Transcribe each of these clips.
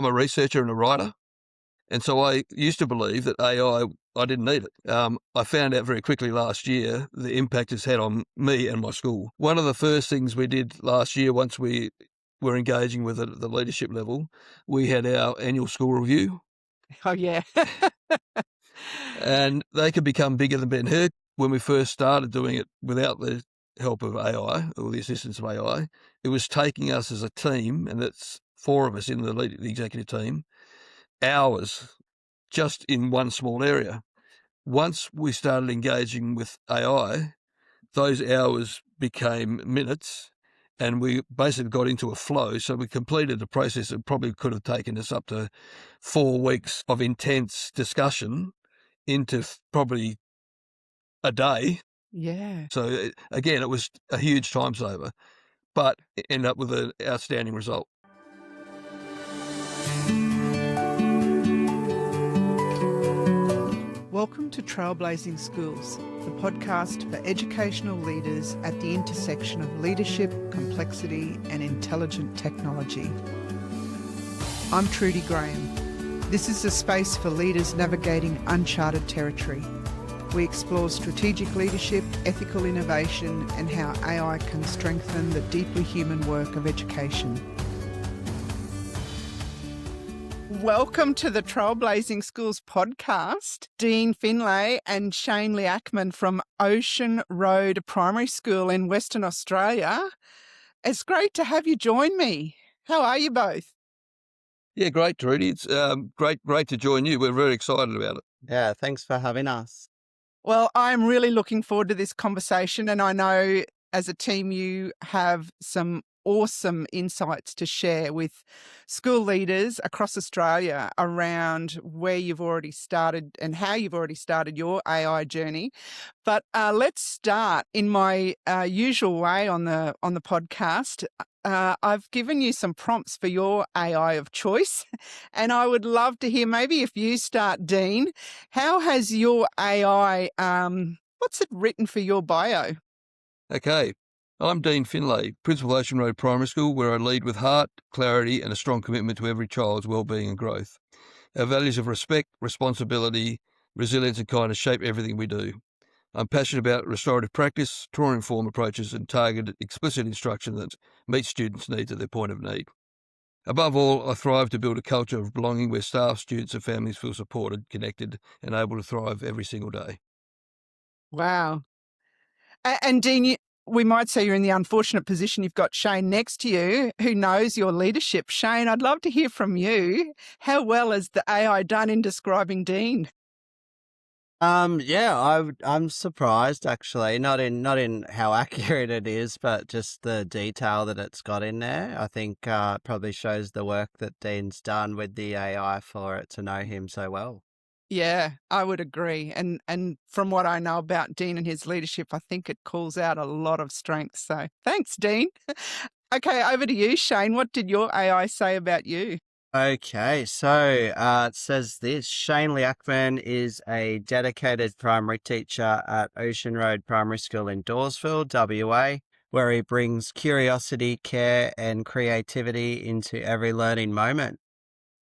I'm a researcher and a writer. And so I used to believe that AI, I didn't need it. I found out very quickly last year the impact it's had on me and my school. One of the first things we did last year, once we were engaging with it at the leadership level, we had our annual school review. Oh, yeah. And they could become bigger than Ben-Hur. When we first started doing it without the help of AI or the assistance of AI, it was taking us as a team, and that's 4 of us in the executive team, hours just in one small area. Once we started engaging with AI, those hours became minutes, and we basically got into a flow. So we completed a process that probably could have taken us up to 4 weeks of intense discussion into probably a day. Yeah. So again, it was a huge time saver, but it ended up with an outstanding result. Welcome to Trailblazing Schools, the podcast for educational leaders at the intersection of leadership, complexity, and intelligent technology. I'm Trudy Graham. This is a space for leaders navigating uncharted territory. We explore strategic leadership, ethical innovation, and how AI can strengthen the deeply human work of education. Welcome to the Trailblazing Schools podcast. Dean Finlay and Shane Liackman from Ocean Road Primary School in Western Australia. It's great to have you join me. How are you both? Yeah, great, Trudy. It's great to join you. We're very excited about it. Yeah, thanks for having us. Well, I'm really looking forward to this conversation, and I know as a team you have some awesome insights to share with school leaders across Australia around where you've already started and how you've already started your AI journey. But let's start in my usual way on the podcast. I've given you some prompts for your AI of choice, and I would love to hear, maybe if you start, Dean, how has your AI, what's it written for your bio? Okay. I'm Dean Finlay, Principal Ocean Road Primary School, where I lead with heart, clarity, and a strong commitment to every child's wellbeing and growth. Our values of respect, responsibility, resilience, and kindness shape everything we do. I'm passionate about restorative practice, trauma-informed approaches, and targeted, explicit instruction that meets students' needs at their point of need. Above all, I thrive to build a culture of belonging where staff, students, and families feel supported, connected, and able to thrive every single day. Wow. And Dean, we might say you're in the unfortunate position you've got Shane next to you, who knows your leadership. Shane, I'd love to hear from you. How well has the AI done in describing Dean? I'm surprised actually, not in how accurate it is, but just the detail that it's got in there. I think it probably shows the work that Dean's done with the AI for it to know him so well. Yeah, I would agree. And from what I know about Dean and his leadership, I think it calls out a lot of strengths. So thanks, Dean. Okay, over to you, Shane. What did your AI say about you? Okay, so it says this: Shane Liackman is a dedicated primary teacher at Ocean Road Primary School in Dawesville, WA, where he brings curiosity, care, and creativity into every learning moment.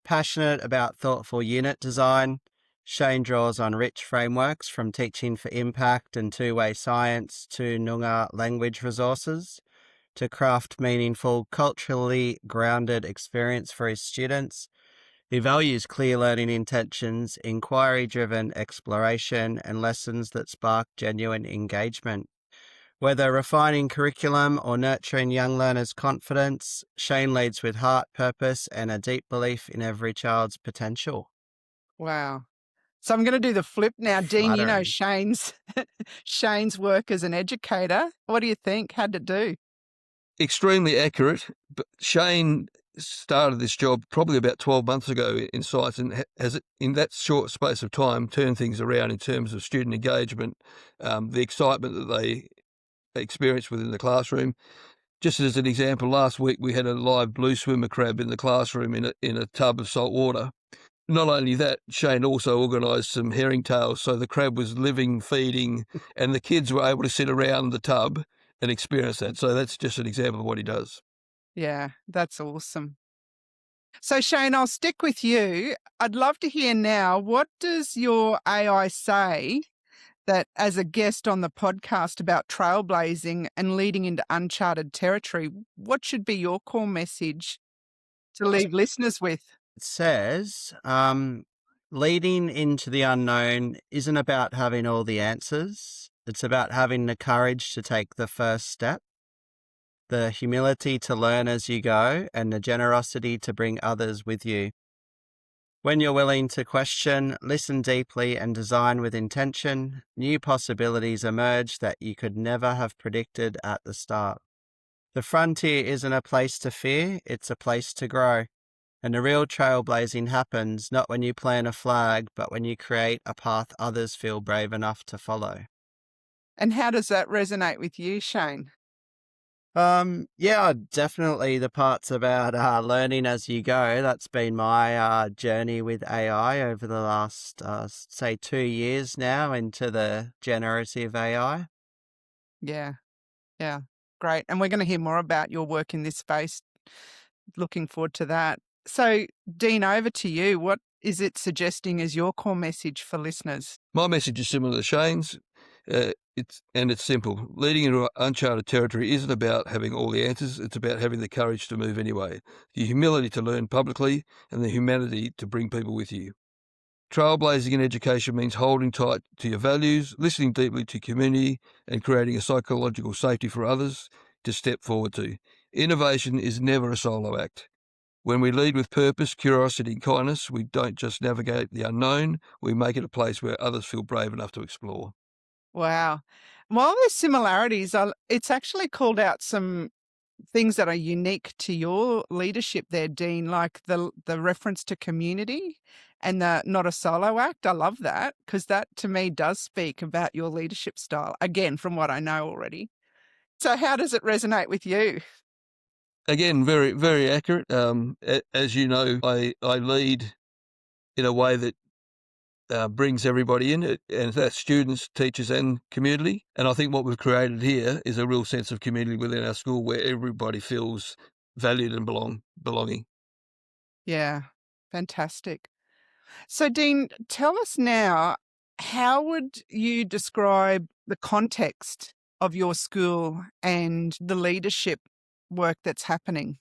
Passionate about thoughtful unit design, Shane draws on rich frameworks from Teaching for Impact and Two-Way Science to Noongar language resources to craft meaningful, culturally grounded experience for his students. He values clear learning intentions, inquiry-driven exploration, and lessons that spark genuine engagement. Whether refining curriculum or nurturing young learners' confidence, Shane leads with heart, purpose, and a deep belief in every child's potential. Wow. So I'm going to do the flip now. Dean, you know Flattering. Shane's work as an educator. What do you think? How'd it do? Extremely accurate, but Shane started this job probably about 12 months ago in science and has, in that short space of time, turned things around in terms of student engagement, the excitement that they experience within the classroom. Just as an example, last week we had a live blue swimmer crab in the classroom in a tub of salt water. Not only that, Shane also organised some herring tails, so the crab was living, feeding, and the kids were able to sit around the tub and experience that. So that's just an example of what he does. Yeah, that's awesome. So Shane, I'll stick with you. I'd love to hear now, what does your AI say that as a guest on the podcast about trailblazing and leading into uncharted territory, what should be your core message to leave listeners with? It says, leading into the unknown isn't about having all the answers. It's about having the courage to take the first step, the humility to learn as you go, and the generosity to bring others with you. When you're willing to question, listen deeply, and design with intention, new possibilities emerge that you could never have predicted at the start. The frontier isn't a place to fear, it's a place to grow. And the real trailblazing happens not when you plant a flag, but when you create a path others feel brave enough to follow. And how does that resonate with you, Shane? Yeah, definitely the parts about learning as you go. That's been my journey with AI over the last, say, 2 years now into the generative AI. Yeah, yeah, great. And we're going to hear more about your work in this space. Looking forward to that. So, Dean, over to you. What is it suggesting as your core message for listeners? My message is similar to Shane's. It's simple. Leading into uncharted territory isn't about having all the answers. It's about having the courage to move anyway, the humility to learn publicly, and the humanity to bring people with you. Trailblazing in education means holding tight to your values, listening deeply to community, and creating a psychological safety for others to step forward to. Innovation is never a solo act. When we lead with purpose, curiosity, and kindness, we don't just navigate the unknown, we make it a place where others feel brave enough to explore. Wow. While there's similarities, it's actually called out some things that are unique to your leadership there, Dean, like the reference to community and the not a solo act. I love that, because that to me does speak about your leadership style, again, from what I know already. So how does it resonate with you? Again, very, very accurate. As you know, I lead in a way that brings everybody in, and that's students, teachers, and community. And I think what we've created here is a real sense of community within our school where everybody feels valued and belonging. Yeah, fantastic. So, Dean, tell us now, how would you describe the context of your school and the leadership work that's happening?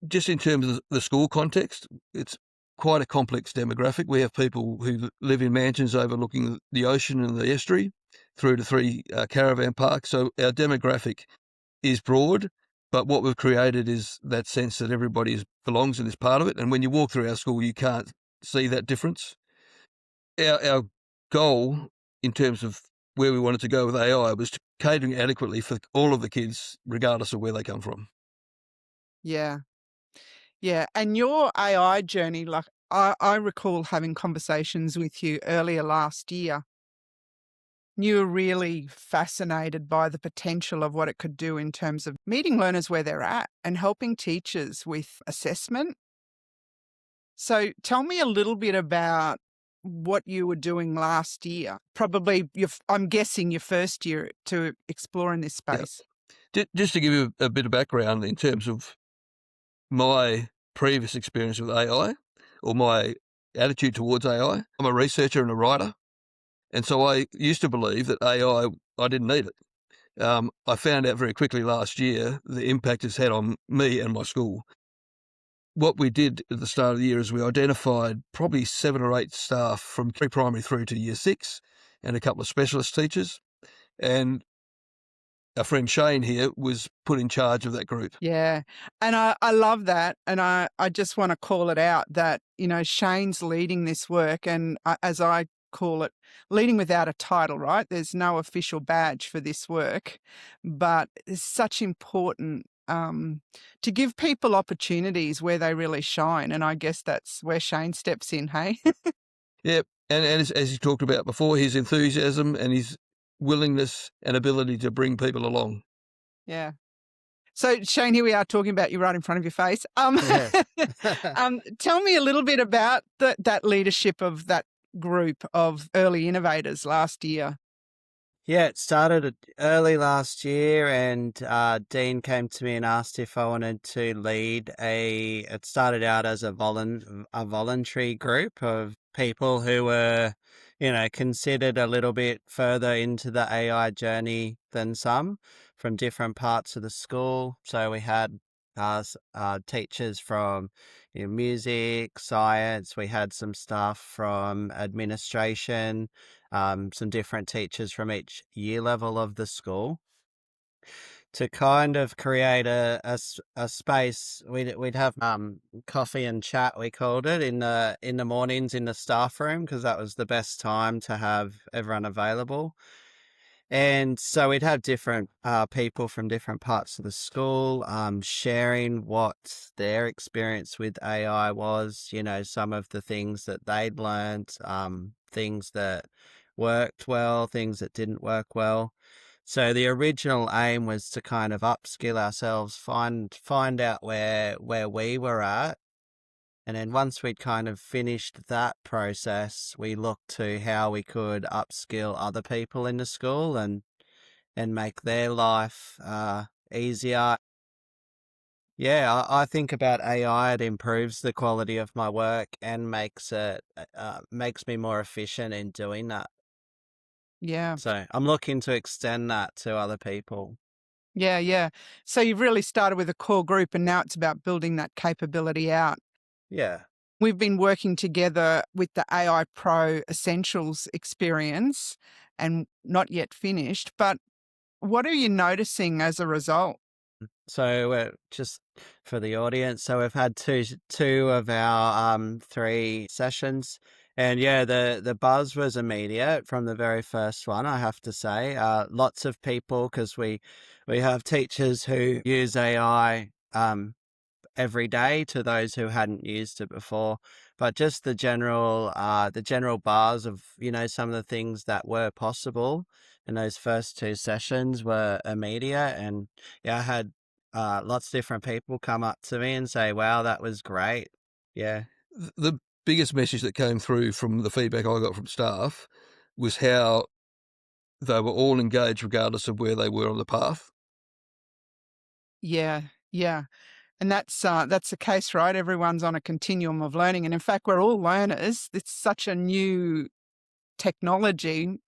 Just in terms of the school context, it's quite a complex demographic. We have people who live in mansions overlooking the ocean and the estuary through to 3 caravan parks. So our demographic is broad, but what we've created is that sense that everybody belongs in this part of it. And when you walk through our school, you can't see that difference. Our goal in terms of where we wanted to go with AI was catering adequately for all of the kids, regardless of where they come from. Yeah. Yeah. And your AI journey, like I recall having conversations with you earlier last year. You were really fascinated by the potential of what it could do in terms of meeting learners where they're at and helping teachers with assessment. So tell me a little bit about what you were doing last year. Probably, I'm guessing your first year to explore in this space. Yeah. Just to give you a bit of background in terms of my previous experience with AI or my attitude towards AI, I'm a researcher and a writer. And so I used to believe that AI, I didn't need it. I found out very quickly last year the impact it's had on me and my school. What we did at the start of the year is we identified probably 7 or 8 staff from pre-primary through to year 6 and a couple of specialist teachers. And our friend Shane here was put in charge of that group. Yeah. And I love that. And I just want to call it out that, Shane's leading this work. And as I call it, leading without a title, right? There's no official badge for this work, but it's such important to give people opportunities where they really shine. And I guess that's where Shane steps in, hey? Yeah. And as you talked about before, his enthusiasm and his willingness and ability to bring people along. Yeah. So, Shane, here we are talking about you right in front of your face. Tell me a little bit about that leadership of that group of early innovators last year. Yeah, it started early last year, and Dean came to me and asked if I wanted to lead it started out as a voluntary group of people who were, considered a little bit further into the AI journey than some from different parts of the school. So we had teachers from music, science. We had some staff from administration, some different teachers from each year level of the school to kind of create a space. We'd have coffee and chat, we called it, in the mornings in the staff room, because that was the best time to have everyone available. And so we'd have different people from different parts of the school sharing what their experience with AI was, some of the things that they'd learned, things that worked well, things that didn't work well. So the original aim was to kind of upskill ourselves, find out where we were at. And then once we'd kind of finished that process, we looked to how we could upskill other people in the school and make their life easier. Yeah, I think about AI. It improves the quality of my work and makes me more efficient in doing that. Yeah. So I'm looking to extend that to other people. Yeah, yeah. So you've really started with a core group and now it's about building that capability out. Yeah. We've been working together with the AI Pro Essentials experience and not yet finished, but what are you noticing as a result? So just for the audience, so we've had two of our 3 sessions, and yeah, the buzz was immediate from the very first one, I have to say. Lots of people, because we have teachers who use AI every day to those who hadn't used it before, but just the general bars of some of the things that were possible in those first 2 sessions were immediate. And yeah, I had lots of different people come up to me and say, wow, that was great. Yeah. The biggest message that came through from the feedback I got from staff was how they were all engaged regardless of where they were on the path. Yeah, yeah. And that's the case, right? Everyone's on a continuum of learning. And in fact, we're all learners. It's such a new technology.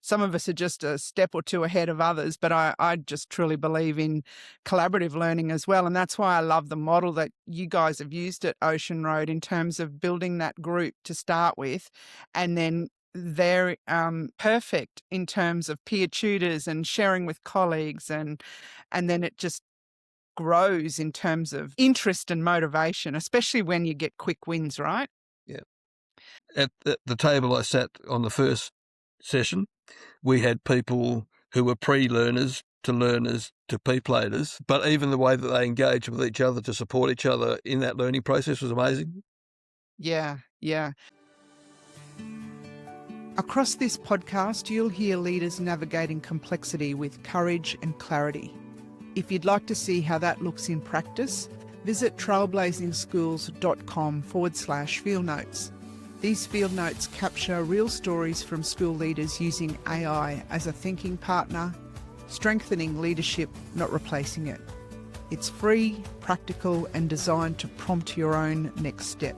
Some of us are just a step or two ahead of others, but I just truly believe in collaborative learning as well. And that's why I love the model that you guys have used at Ocean Road in terms of building that group to start with. And then they're perfect in terms of peer tutors and sharing with colleagues. And then it just grows in terms of interest and motivation, especially when you get quick wins, right? Yeah. At the table I sat on the first session, we had people who were pre-learners to learners to P-platers, but even the way that they engaged with each other to support each other in that learning process was amazing. Yeah, yeah. Across this podcast, you'll hear leaders navigating complexity with courage and clarity. If you'd like to see how that looks in practice, visit trailblazingschools.com/field notes. These field notes capture real stories from school leaders using AI as a thinking partner, strengthening leadership, not replacing it. It's free, practical, and designed to prompt your own next step.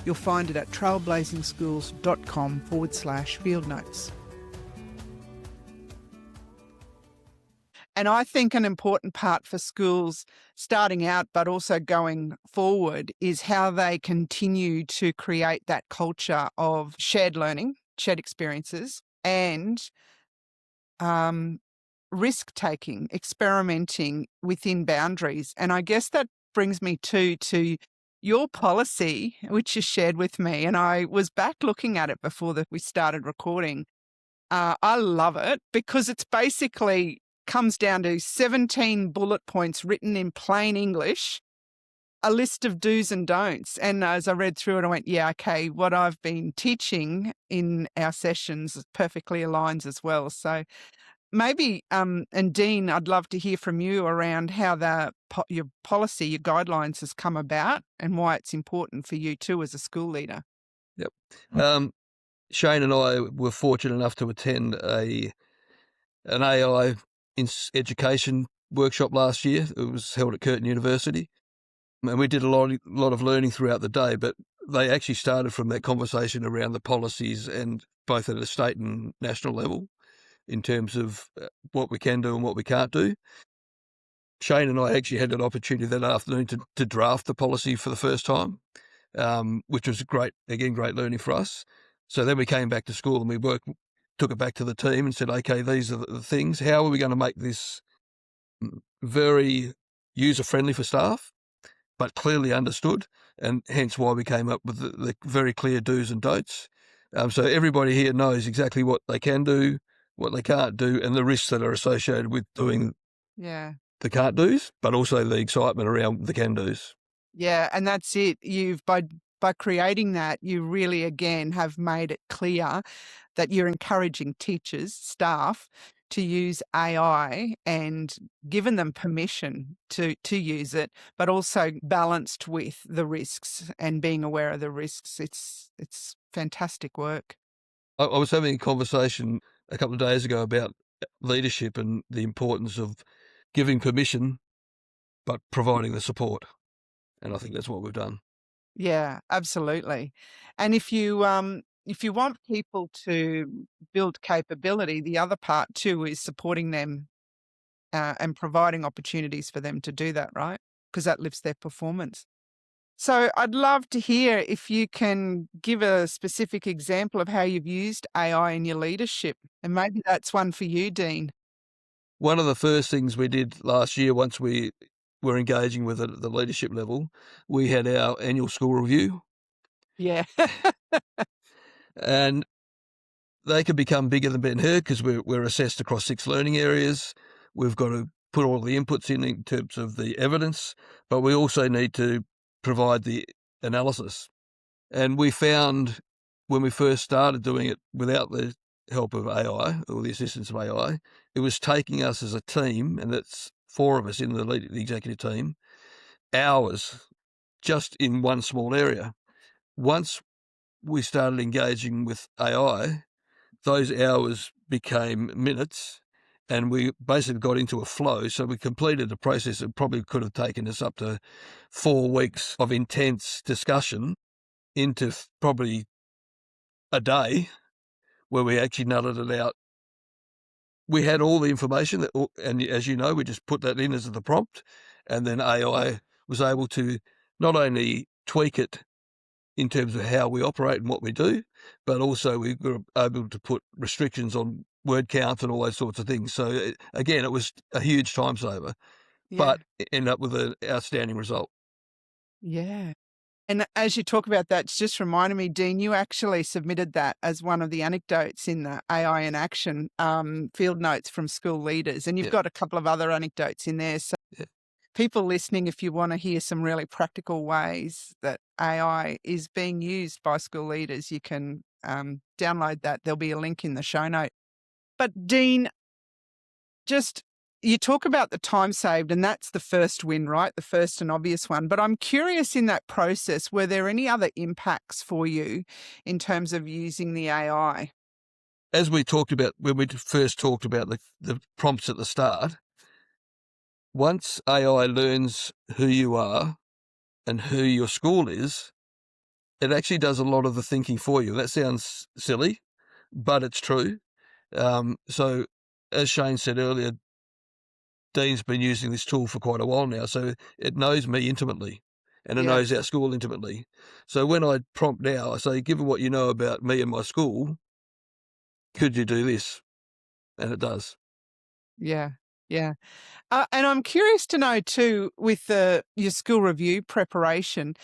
You'll find it at trailblazingschools.com/field notes. And I think an important part for schools starting out, but also going forward, is how they continue to create that culture of shared learning, shared experiences, and risk-taking, experimenting within boundaries. And I guess that brings me to your policy, which you shared with me. And I was back looking at it before we started recording. I love it because it's basically comes down to 17 bullet points written in plain English, a list of do's and don'ts. And as I read through it, I went, yeah, okay, what I've been teaching in our sessions perfectly aligns as well. So maybe, and Dean, I'd love to hear from you around how your policy, your guidelines has come about and why it's important for you too as a school leader. Yep. Shane and I were fortunate enough to attend an AI education workshop last year. It was held at Curtin University, and we did a lot of learning throughout the day, but they actually started from that conversation around the policies, and both at a state and national level, in terms of what we can do and what we can't do. Shane and I actually had an opportunity that afternoon to draft the policy for the first time, which was great learning for us. So then we came back to school and we took it back to the team and said, okay, these are the things. How are we going to make this very user-friendly for staff, but clearly understood? And hence why we came up with the very clear do's and don'ts. So everybody here knows exactly what they can do, what they can't do, and the risks that are associated with doing the can't do's, but also the excitement around the can do's. Yeah, and that's it. You've by creating that, you really again have made it clear that you're encouraging teachers, staff to use AI and given them permission to use it, but also balanced with the risks and being aware of the risks. It's fantastic work. I was having a conversation a couple of days ago about leadership and the importance of giving permission, but providing the support. And I think that's what we've done. Yeah, absolutely. And if you want people to build capability, the other part too is supporting them and providing opportunities for them to do that, right? Because that lifts their performance. So I'd love to hear if you can give a specific example of how you've used AI in your leadership. And maybe that's one for you, Dean. One of the first things we did last year, once we were engaging with it at the leadership level, we had our annual school review. Yeah. And they can become bigger than Ben Hur because we're assessed across 6 learning areas. We've got to put all the inputs in terms of the evidence, but we also need to provide the analysis. And we found when we first started doing it without the help of AI or the assistance of AI, it was taking us as a team, and that's 4 of us in the executive team, hours just in one small area. Once we started engaging with AI, those hours became minutes, and we basically got into a flow. So we completed a process that probably could have taken us up to 4 weeks of intense discussion into probably a day, where we actually nutted it out. We had all the information, and as you know, we just put that in as the prompt, and then AI was able to not only tweak it in terms of how we operate and what we do, but also we were able to put restrictions on word count and all those sorts of things. So again, it was a huge time saver, but it ended up with an outstanding result. Yeah. And as you talk about that, it's just reminded me, Dean, you actually submitted that as one of the anecdotes in the AI in Action field notes from school leaders. And you've got a couple of other anecdotes in there. So people listening, if you want to hear some really practical ways that AI is being used by school leaders, you can download that. There'll be a link in the show note. But Dean, you talk about the time saved, and that's the first win, right? The first and obvious one. But I'm curious, in that process, were there any other impacts for you in terms of using the AI? As we talked about when we first talked about the prompts at the start, once AI learns who you are and who your school is, it actually does a lot of the thinking for you. That sounds silly, but it's true. So as Shane said earlier, Dean's been using this tool for quite a while now, so it knows me intimately, and it knows our school intimately. So when I prompt now, I say, given what you know about me and my school, could you do this? And it does. Yeah. And I'm curious to know too, with your school review preparation,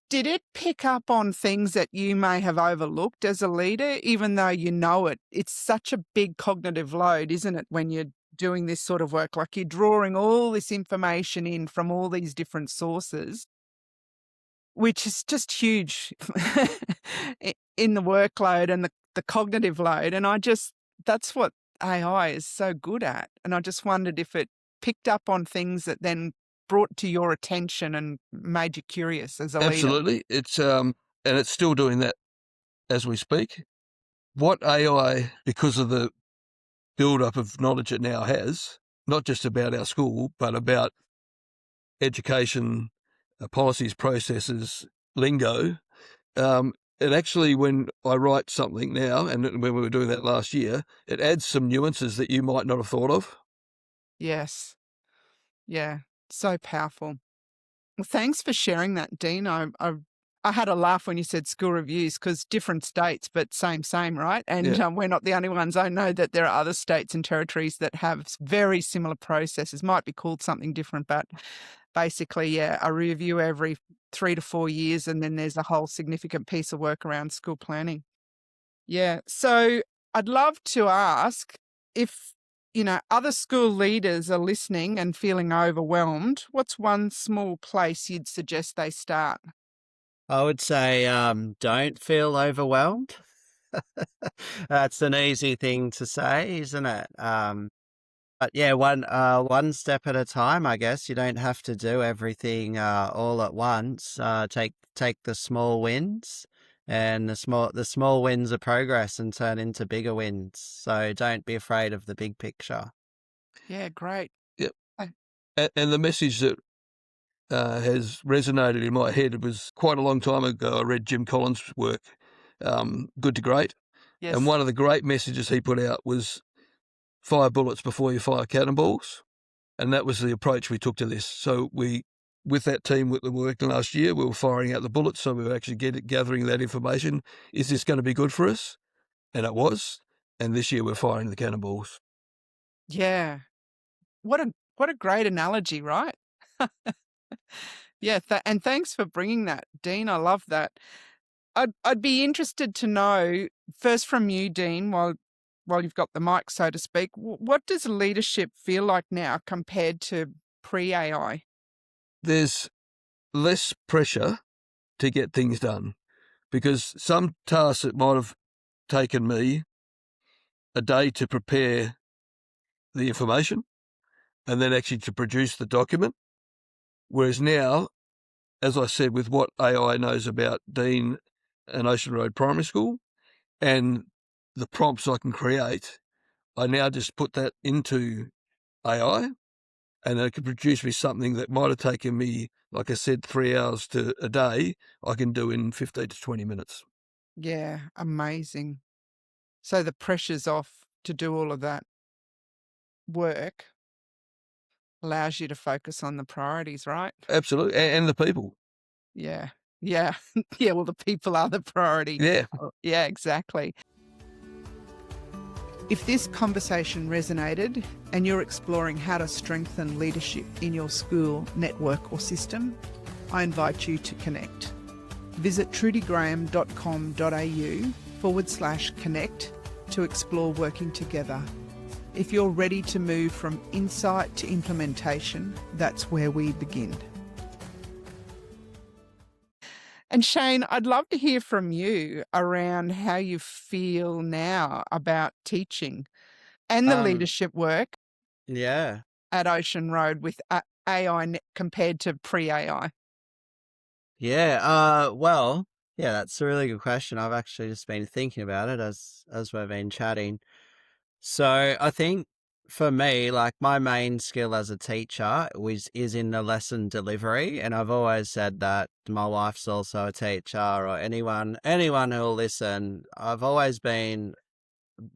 did it pick up on things that you may have overlooked as a leader, even though you know it? It's such a big cognitive load, isn't it, when you're doing this sort of work? Like, you're drawing all this information in from all these different sources, which is just huge in the workload and the cognitive load. And that's what AI is so good at. And I just wondered if it picked up on things that then brought to your attention and made you curious as a leader. Absolutely. It's and it's still doing that as we speak. what AI, because of the build-up of knowledge it now has, not just about our school, but about education, policies, processes, lingo, it actually, when I write something now, and when we were doing that last year, it adds some nuances that you might not have thought of. Yes. Yeah. So powerful. Well, thanks for sharing that, Dean. I had a laugh when you said school reviews because different states, but same, right? And Yeah. we're not the only ones. I know that there are other states and territories that have very similar processes. Might be called something different, but basically, yeah, a review every 3 to 4 years, and then there's a whole significant piece of work around school planning. Yeah. So I'd love to ask if, other school leaders are listening and feeling overwhelmed, what's one small place you'd suggest they start? I would say don't feel overwhelmed. That's an easy thing to say, isn't it? But yeah, one step at a time, I guess. You don't have to do everything all at once. Take the small wins, and the small wins of progress and turn into bigger wins. So don't be afraid of the big picture. Yeah, great. Yep. Uh, And the message that has resonated in my head was quite a long time ago. I read Jim Collins' work, Good to Great. Yes. And one of the great messages he put out was fire bullets before you fire cannonballs. And that was the approach we took to this. So with that team that were working last year, we were firing out the bullets. So we were actually gathering that information. Is this going to be good for us? And it was. And this year we're firing the cannonballs. Yeah. What a great analogy, right? Yeah, and thanks for bringing that, Dean. I love that. I'd be interested to know first from you, Dean, while you've got the mic, so to speak, what does leadership feel like now compared to pre-AI? There's less pressure to get things done because some tasks that might have taken me a day to prepare the information and then actually to produce the document. Whereas now, as I said, with what AI knows about Dean and Ocean Road Primary School and the prompts I can create, I now just put that into AI and it can produce me something that might have taken me, like I said, 3 hours to a day, I can do in 15 to 20 minutes. Yeah, amazing. So the pressure's off to do all of that work, allows you to focus on the priorities, right? Absolutely. And the people. Yeah. Yeah. Yeah, well, the people are the priority. Yeah. Yeah, exactly. If this conversation resonated and you're exploring how to strengthen leadership in your school, network, or system, I invite you to connect. Visit trudygraham.com.au/connect to explore working together. If you're ready to move from insight to implementation, that's where we begin. And Shane, I'd love to hear from you around how you feel now about teaching and the leadership work Yeah. at Ocean Road with AI compared to pre-AI. Yeah. Well, yeah, that's a really good question. I've actually just been thinking about it as we've been chatting. So I think for me, like my main skill as a teacher is in the lesson delivery, and I've always said that my wife's also a teacher, or anyone who'll listen. I've always been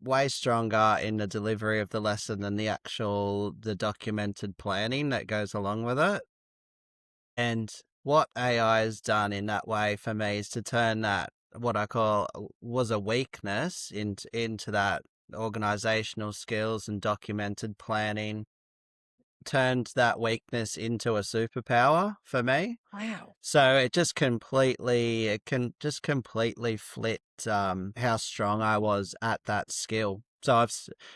way stronger in the delivery of the lesson than the documented planning that goes along with it. And what AI has done in that way for me is to turn that, what I call was a weakness, into that organizational skills and documented planning, turned that weakness into a superpower for me. Wow. So it can just completely flipped how strong I was at that skill. So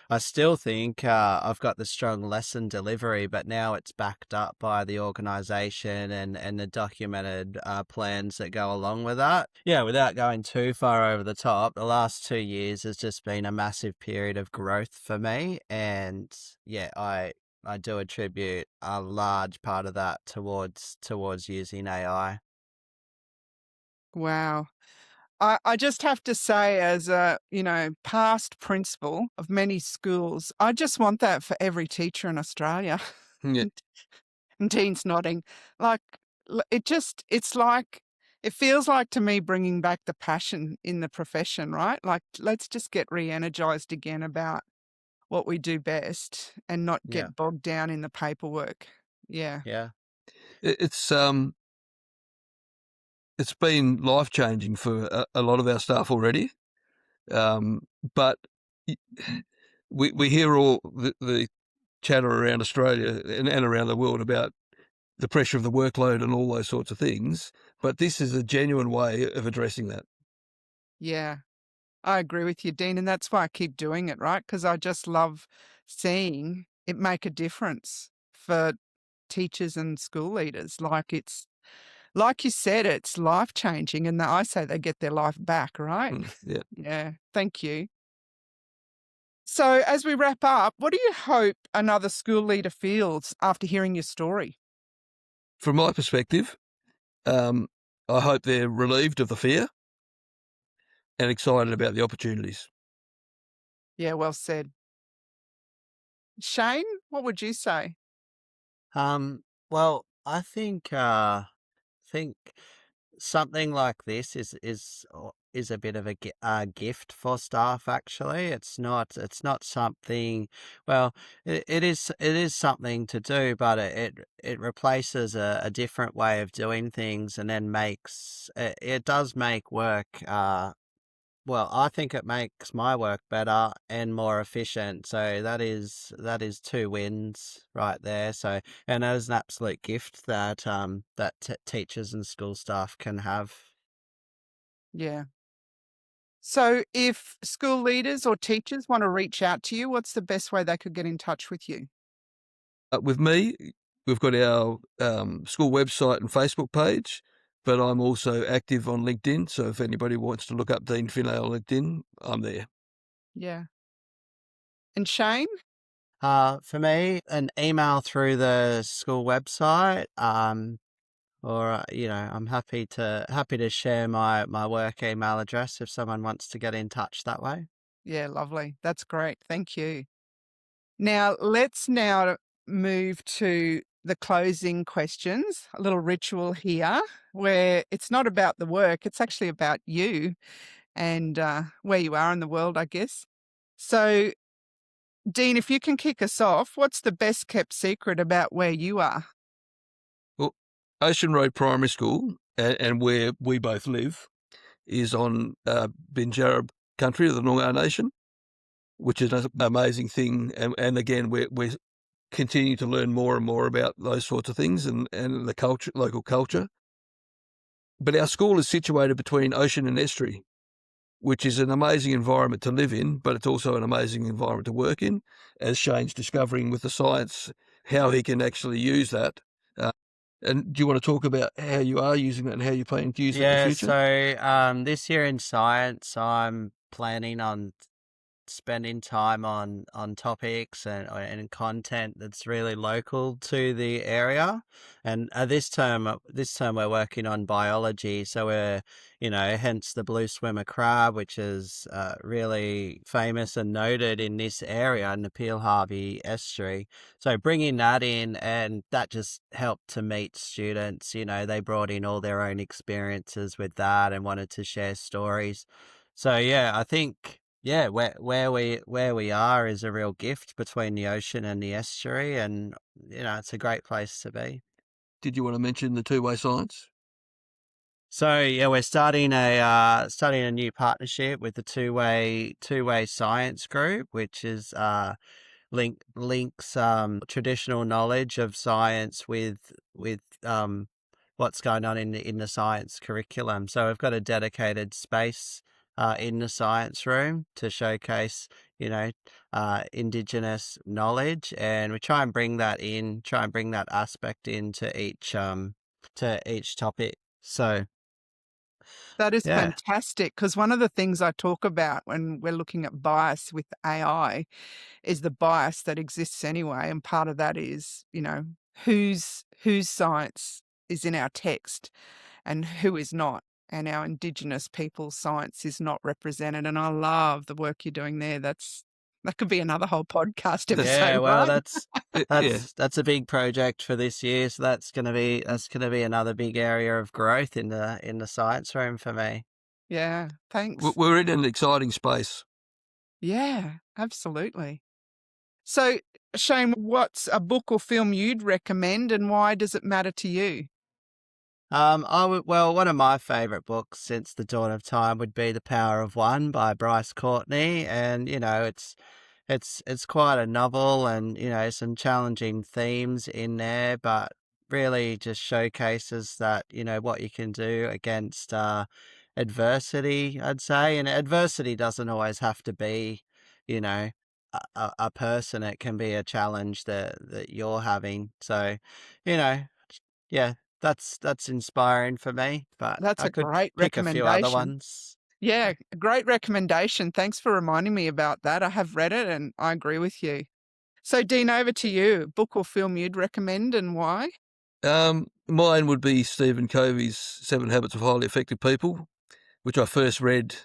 I still think I've got the strong lesson delivery, but now it's backed up by the organization and the documented plans that go along with that. Yeah, without going too far over the top, the last 2 years has just been a massive period of growth for me. And yeah, I do attribute a large part of that towards using AI. Wow. I just have to say, as a, past principal of many schools, I just want that for every teacher in Australia. Yeah. And Dean's nodding. Like, it's like, it feels like to me bringing back the passion in the profession, right? Like, let's just get re-energized again about what we do best and not Yeah. get bogged down in the paperwork. Yeah. Yeah. It's been life-changing for a lot of our staff already. But we hear all the chatter around Australia and around the world about the pressure of the workload and all those sorts of things. But this is a genuine way of addressing that. Yeah. I agree with you, Dean. And that's why I keep doing it, right? Because I just love seeing it make a difference for teachers and school leaders. Like you said, it's life changing. And I say they get their life back, right? Yeah. Yeah. Thank you. So, as we wrap up, what do you hope another school leader feels after hearing your story? From my perspective, I hope they're relieved of the fear and excited about the opportunities. Yeah, well said. Shane, what would you say? Well, I think something like this is a bit of a gift for staff. Actually, it's not something. Well, it is something to do, but it replaces a different way of doing things, and then it does make work. Well, I think it makes my work better and more efficient. So that is two wins right there. So, and that is an absolute gift that teachers and school staff can have. Yeah. So, if school leaders or teachers want to reach out to you, what's the best way they could get in touch with you? With me, we've got our school website and Facebook page, but I'm also active on LinkedIn. So if anybody wants to look up Dean Finlay on LinkedIn, I'm there. Yeah. And Shane? For me, an email through the school website, or I'm happy to share my work email address if someone wants to get in touch that way. Yeah, lovely. That's great. Thank you. Now, let's now move to the closing questions, a little ritual here where it's not about the work, it's actually about you and where you are in the world, I guess. So, Dean, if you can kick us off, what's the best kept secret about where you are? Well, Ocean Road Primary School and where we both live is on Binjarra country of the Noongar Nation, which is an amazing thing. And again, we're continuing to learn more and more about those sorts of things and the culture, local culture. But our school is situated between ocean and estuary, which is an amazing environment to live in, but it's also an amazing environment to work in, as Shane's discovering with the science, how he can actually use that. And do you want to talk about how you are using that and how you're planning to use it in the Yeah, future? so this year in science, I'm planning on spending time on topics and content that's really local to the area. And this term we're working on biology, so we're hence the blue swimmer crab, which is really famous and noted in this area in the Peel Harvey estuary. So bringing that in, and that just helped to meet students. They brought in all their own experiences with that and wanted to share stories. So yeah, I think where we are is a real gift between the ocean and the estuary, and it's a great place to be. Did you want to mention the two-way science? So yeah, we're starting a new partnership with the two-way science group, which is links traditional knowledge of science with what's going on in the science curriculum. So we've got a dedicated space in the science room to showcase Indigenous knowledge, and we try and bring that aspect into each topic. So That is yeah. fantastic because one of the things I talk about when we're looking at bias with AI is the bias that exists anyway. And part of that is, whose science is in our text and who is not. and our Indigenous people's science is not represented. And I love the work you're doing there. That could be another whole podcast episode, Yeah, well, right? Yeah. that's a big project for this year, so that's gonna be another big area of growth in the science room for me. Yeah, thanks. We're in an exciting space. Yeah, absolutely. So, Shane, what's a book or film you'd recommend, and why does it matter to you? Well, one of my favourite books since the dawn of time would be The Power of One by Bryce Courtney, and it's quite a novel, and some challenging themes in there, but really just showcases that what you can do against adversity, I'd say. And adversity doesn't always have to be you know a person. It can be a challenge that you're having. So you know yeah, that's inspiring for me, but That's I a could great pick a few other recommendation. ones. Yeah, great recommendation. Thanks for reminding me about that. I have read it and I agree with you. So, Dean, over to you. Book or film you'd recommend and why? Mine would be Stephen Covey's 7 Habits of Highly Effective People, which I first read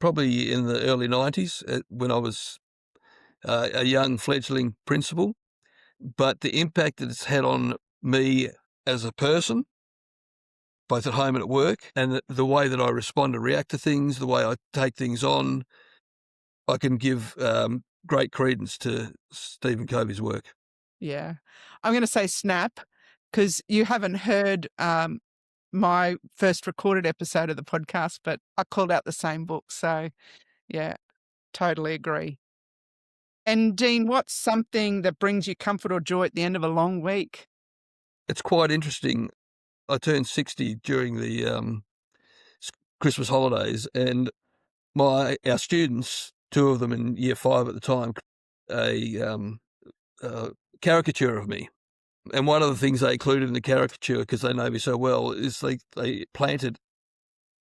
probably in the early 90s when I was a young fledgling principal. But the impact that it's had on me as a person, both at home and at work, and the way that I respond and react to things, the way I take things on, I can give great credence to Stephen Covey's work. Yeah. I'm going to say Snap because you haven't heard my first recorded episode of the podcast, but I called out the same book. So, yeah, totally agree. And Dean, what's something that brings you comfort or joy at the end of a long week? It's quite interesting. I turned 60 during the Christmas holidays, and our students, 2 of them in year 5 at the time, a caricature of me. And one of the things they included in the caricature, because they know me so well, is they planted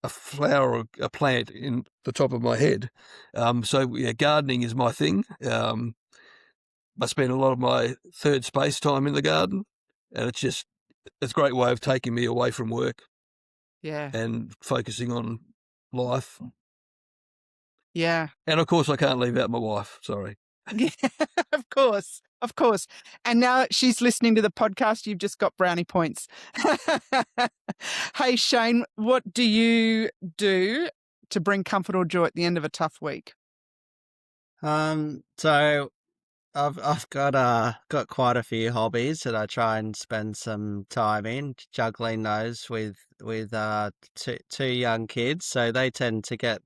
a flower or a plant in the top of my head. So yeah, gardening is my thing. I spend a lot of my third space time in the garden, and it's a great way of taking me away from work Yeah. and focusing on life. Yeah. And of course, I can't leave out my wife. Sorry. Yeah, of course. Of course. And now she's listening to the podcast. You've just got brownie points. Hey, Shane, what do you do to bring comfort or joy at the end of a tough week? So I've got quite a few hobbies that I try and spend some time in, juggling those with two young kids. So they tend to get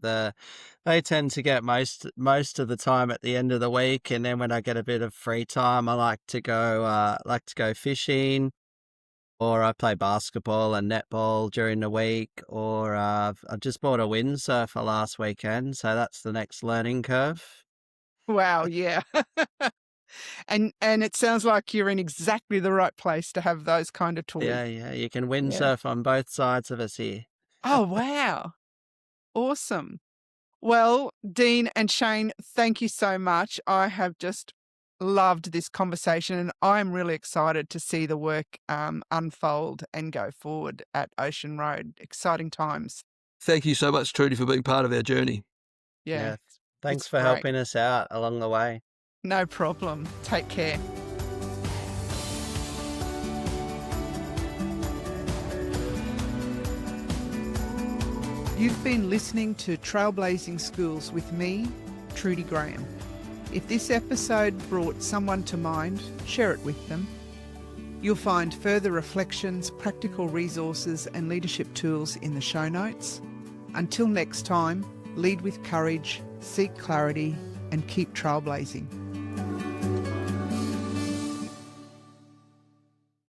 most of the time at the end of the week, and then when I get a bit of free time, I like to go fishing, or I play basketball and netball during the week, or I've just bought a windsurfer last weekend, so that's the next learning curve. Wow, yeah. And it sounds like you're in exactly the right place to have those kind of tools. Yeah, you can Yeah. windsurf on both sides of us here. Oh, wow. Awesome. Well, Dean and Shane, thank you so much. I have just loved this conversation, and I'm really excited to see the work unfold and go forward at Ocean Road. Exciting times. Thank you so much, Trudy, for being part of our journey. Yeah. Thanks It's for great. helping us out along the way. No problem. Take care. You've been listening to Trailblazing Schools with me, Trudy Graham. If this episode brought someone to mind, share it with them. You'll find further reflections, practical resources and leadership tools in the show notes. Until next time, lead with courage, seek clarity and keep trailblazing.